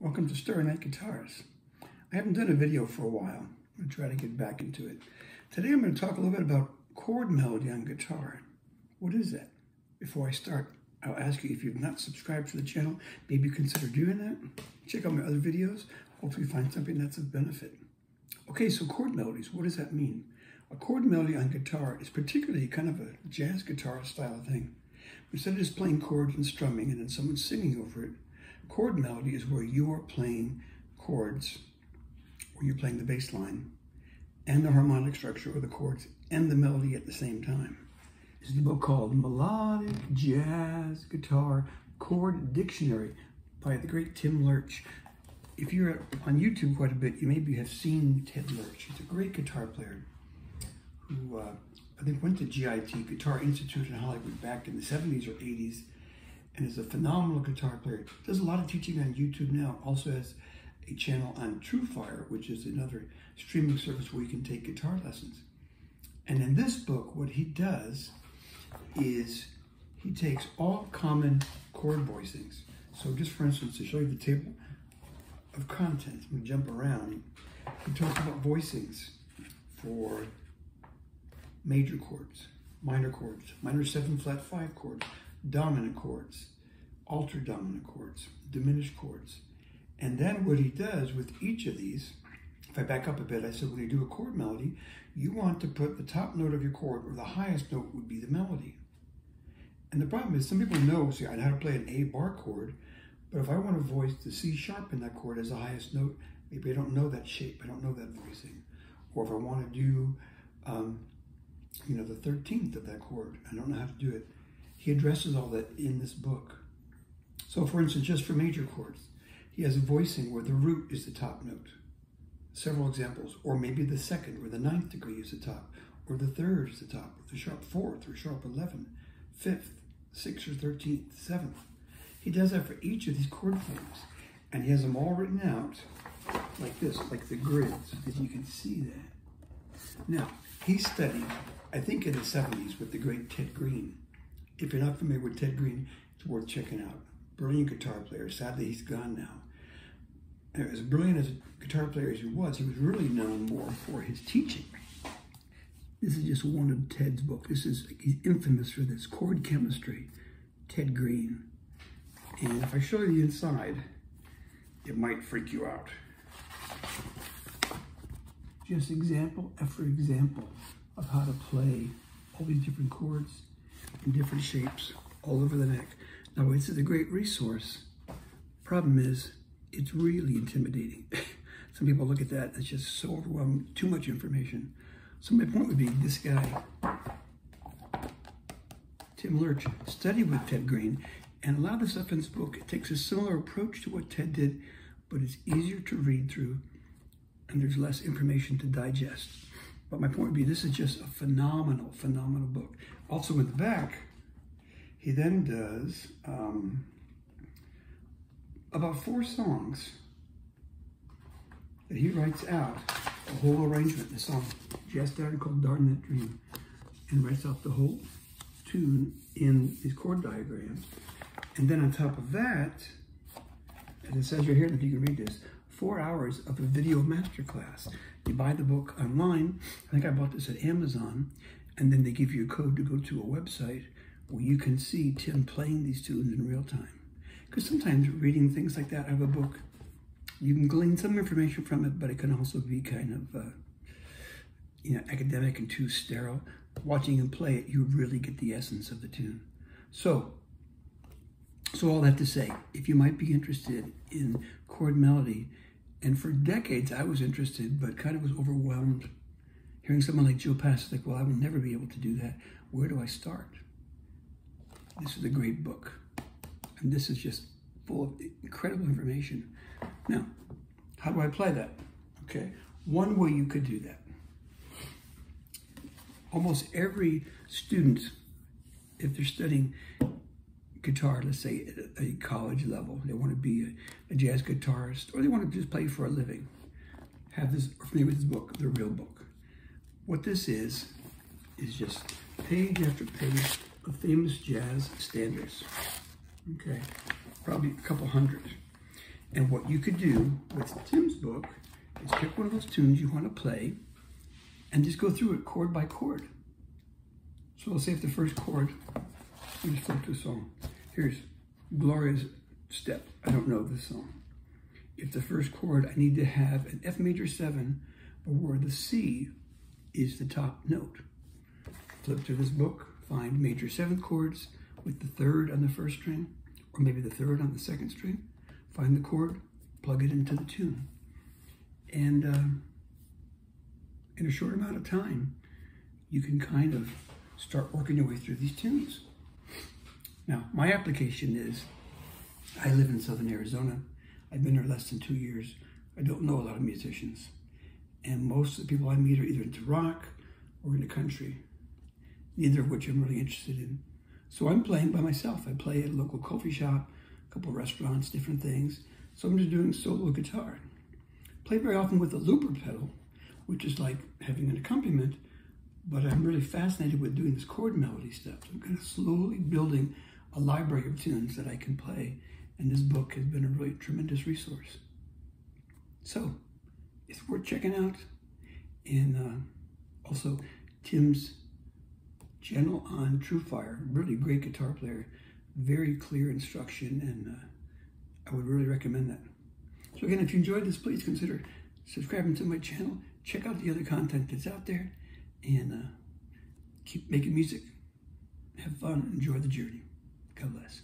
Welcome to Starry Night Guitars. I haven't done a video for a while. I'm going to try to get back into it. Today I'm going to talk a little bit about chord melody on guitar. What is that? Before I start, I'll ask you if you've not subscribed to the channel, maybe consider doing that. Check out my other videos. Hopefully find something that's of benefit. Okay, so chord melodies, what does that mean? A chord melody on guitar is particularly kind of a jazz guitar style thing. Instead of just playing chords and strumming and then someone singing over it, chord melody is where you're playing chords, or you're playing the bass line, and the harmonic structure, or the chords, and the melody at the same time. This is a book called Melodic Jazz Guitar Chord Dictionary by the great Tim Lurch. If you're on YouTube quite a bit, you maybe have seen Ted Lurch. He's a great guitar player who I think went to GIT, Guitar Institute in Hollywood, back in the 70s or 80s, and is a phenomenal guitar player. Does a lot of teaching on YouTube now. Also has a channel on TrueFire, which is another streaming service where you can take guitar lessons. And in this book, what he does is he takes all common chord voicings. So just for instance, to show you the table of contents, we jump around. He talks about voicings for major chords, minor 7-flat-5 chords, dominant chords, altered dominant chords, diminished chords. And then what he does with each of these, if I back up a bit, I said when you do a chord melody, you want to put the top note of your chord, or the highest note would be the melody. And the problem is some people know, see, I know how to play an A bar chord, but if I want to voice the C sharp in that chord as the highest note, maybe I don't know that shape, I don't know that voicing. Or if I want to do, the 13th of that chord, I don't know how to do it. He addresses all that in this book. So for instance, just for major chords, he has a voicing where the root is the top note. Several examples. Or maybe the second or the 9th degree is the top, or the 3rd is the top, or the sharp 4th or sharp 11, 5th, 6th or 13th, 7th. He does that for each of these chord forms, and he has them all written out like this, like the grids, if you can see that. Now, he studied, I think in the 70s, with the great Ted Green. If you're not familiar with Ted Green, it's worth checking out. Brilliant guitar player. Sadly, he's gone now. And as brilliant as a guitar player as he was really known more for his teaching. This is just one of Ted's books. He's infamous for this, Chord Chemistry, Ted Green. And if I show you the inside, it might freak you out. Just example after example of how to play all these different chords in different shapes all over the neck. Now, this is a great resource. Problem is, it's really intimidating. Some people look at that, it's just so overwhelming, too much information. So my point would be, this guy, Tim Lurch, studied with Ted Green, and a lot of the stuff in this book, it takes a similar approach to what Ted did, but it's easier to read through, and there's less information to digest. But my point would be, this is just a phenomenal, phenomenal book. Also in the back, he then does about 4 songs that he writes out, a whole arrangement, a song, jazz standard called Darn That Dream, and writes out the whole tune in these chord diagrams. And then on top of that, as it says right here, if you can read this, 4 hours of a video masterclass. You buy the book online. I think I bought this at Amazon, and then they give you a code to go to a website where you can see Tim playing these tunes in real time. Because sometimes reading things like that out of a book, you can glean some information from it, but it can also be kind of, academic and too sterile. Watching him play it, you really get the essence of the tune. So all that to say, if you might be interested in chord melody, and for decades I was interested, but kind of was overwhelmed. Hearing someone like Joe Pass, like, well, I will never be able to do that. Where do I start? This is a great book. And this is just full of incredible information. Now, how do I apply that? Okay, one way you could do that. Almost every student, if they're studying guitar, let's say at a college level, they want to be a jazz guitarist, or they want to just play for a living, have this, or familiar with this book, the real book. What this is just page after page of famous jazz standards. Okay, probably a couple hundred. And what you could do with Tim's book is pick one of those tunes you want to play and just go through it chord by chord. So let's say if the first chord, let me just flip to a song. Here's Gloria's Step. I don't know this song. If the first chord, I need to have an F major 7, but where the C is the top note. Flip to this book, find major 7th chords with the 3rd on the 1st string, or maybe the 3rd on the 2nd string. Find the chord, plug it into the tune. And in a short amount of time, you can kind of start working your way through these tunes. Now, my application is, I live in Southern Arizona. I've been there less than 2 years. I don't know a lot of musicians. And most of the people I meet are either into rock or into country, neither of which I'm really interested in. So I'm playing by myself. I play at a local coffee shop, a couple restaurants, different things. So I'm just doing solo guitar. Play very often with a looper pedal, which is like having an accompaniment, but I'm really fascinated with doing this chord melody stuff. So I'm kind of slowly building a library of tunes that I can play, and this book has been a really tremendous resource. So it's worth checking out. And also Tim's channel on TrueFire, really great guitar player, very clear instruction, and I would really recommend that. So again, if you enjoyed this, please consider subscribing to my channel. Check out the other content that's out there, and keep making music. Have fun, enjoy the journey. God bless.